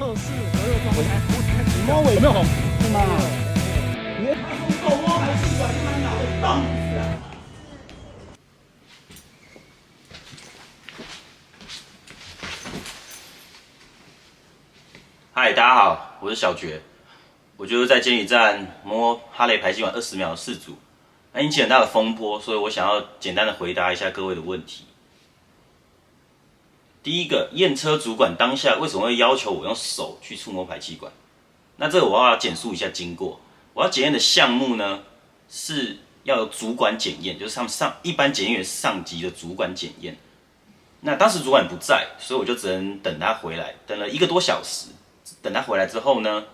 测试隔热装才不才你摸尾有没有红？是吗？狗摸排气管，他妈脑袋棒死啊！嗨，大家好，我是小觉，我就是在监理站摸哈雷排气管20秒的事主，引起很大的风波，所以我想要简单的回答一下各位的问题。第一个，验车主管当下为什么会要求我用手去触摸排气管？那这个我要简述一下经过。我要检验的项目呢，是要由主管检验，就是一般检验员上级的主管检验。那当时主管不在，所以我就只能等他回来，等了1个多小时。等他回来之后呢，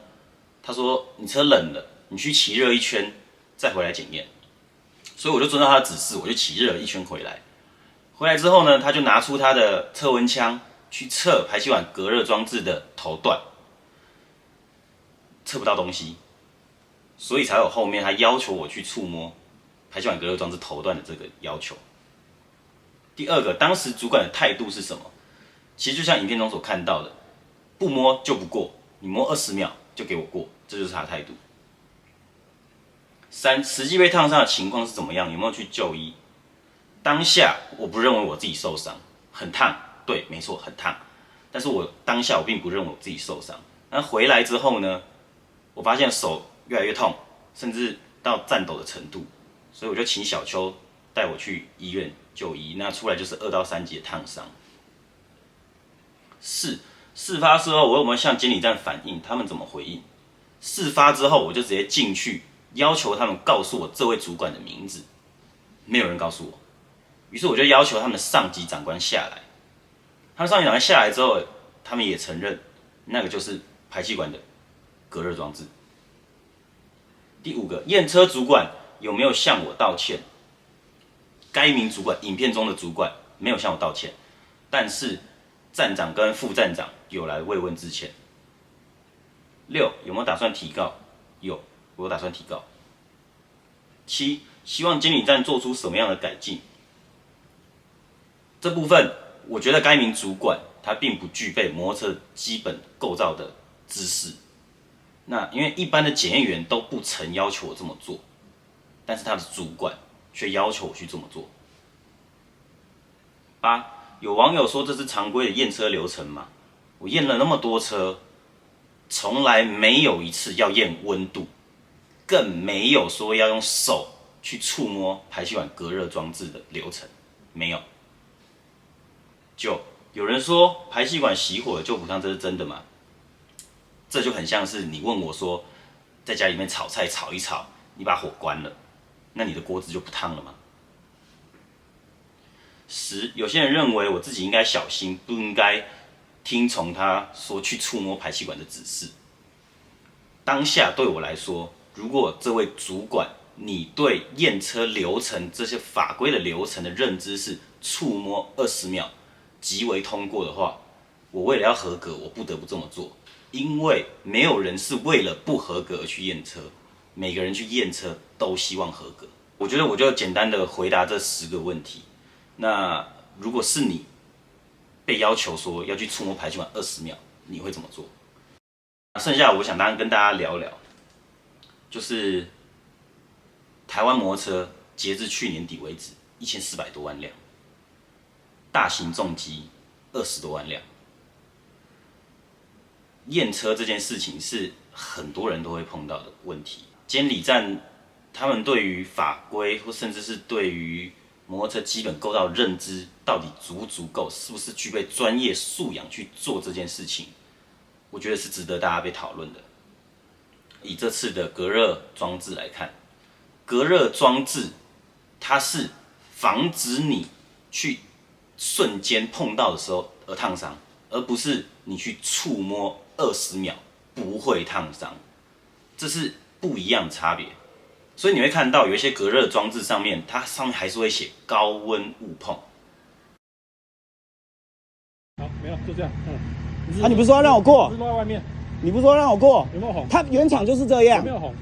他说你车冷了，你去骑热一圈再回来检验。所以我就遵照他的指示，我就骑热了一圈回来。回来之后呢，他就拿出他的测温枪去测排气管隔热装置的头段，测不到东西，所以才有后面他要求我去触摸排气管隔热装置头段的这个要求。第二个，当时主管的态度是什么？其实就像影片中所看到的，不摸就不过，你摸20秒就给我过，这就是他的态度。3，实际被烫伤的情况是怎么样？有没有去就医？当下我不认为我自己受伤，很烫，对，没错，很烫。但是我当下我并不认为我自己受伤。那回来之后呢，我发现手越来越痛，甚至到颤抖的程度，所以我就请小邱带我去医院就医。那出来就是2到3级的烫伤。4，事发之后我有没有向监理站反映？他们怎么回应？事发之后我就直接进去要求他们告诉我这位主管的名字，没有人告诉我。于是我就要求他们的上级长官下来，他们上级长官下来之后，他们也承认那个就是排气管的隔热装置。第5个，验车主管有没有向我道歉？该名主管，影片中的主管没有向我道歉，但是站长跟副站长有来慰问致歉。6，有没有打算提告？有，我有打算提告。7，希望监理站做出什么样的改进？这部分我觉得该名主管他并不具备摩托车基本构造的知识。那因为一般的检验员都不曾要求我这么做，但是他的主管却要求我去这么做。8，有网友说这是常规的验车流程吗？我验了那么多车，从来没有一次要验温度，更没有说要用手去触摸排气管隔热装置的流程，没有。9，有人说排气管熄火了就不烫，这是真的吗？这就很像是你问我说，在家里面炒菜炒一炒，你把火关了，那你的锅子就不烫了吗？10，有些人认为我自己应该小心，不应该听从他说去触摸排气管的指示。当下对我来说，如果这位主管你对验车流程这些法规的流程的认知是触摸20秒即为通过的话，我为了要合格，我不得不这么做。因为没有人是为了不合格而去验车，每个人去验车都希望合格。我觉得我就简单的回答这10个问题。那如果是你被要求说要去触摸排气管20秒，你会怎么做？剩下我想当然跟大家聊聊，就是台湾摩托车截至去年底为止1400多万辆，大型重机20多万辆。验车这件事情是很多人都会碰到的问题。监理站他们对于法规或甚至是对于摩托车基本构造认知到底足不足够，是不是具备专业素养去做这件事情，我觉得是值得大家被讨论的。以这次的隔热装置来看，隔热装置它是防止你去瞬间碰到的时候而烫伤，而不是你去触摸20秒不会烫伤，这是不一样的差别。所以你会看到有一些隔热装置上面，它上面还是会写高温勿碰。好，没有，就这样。你不是说要让我过？不是落在外面，你不是说让我过？有没有红？他原厂就是这样。有没有红？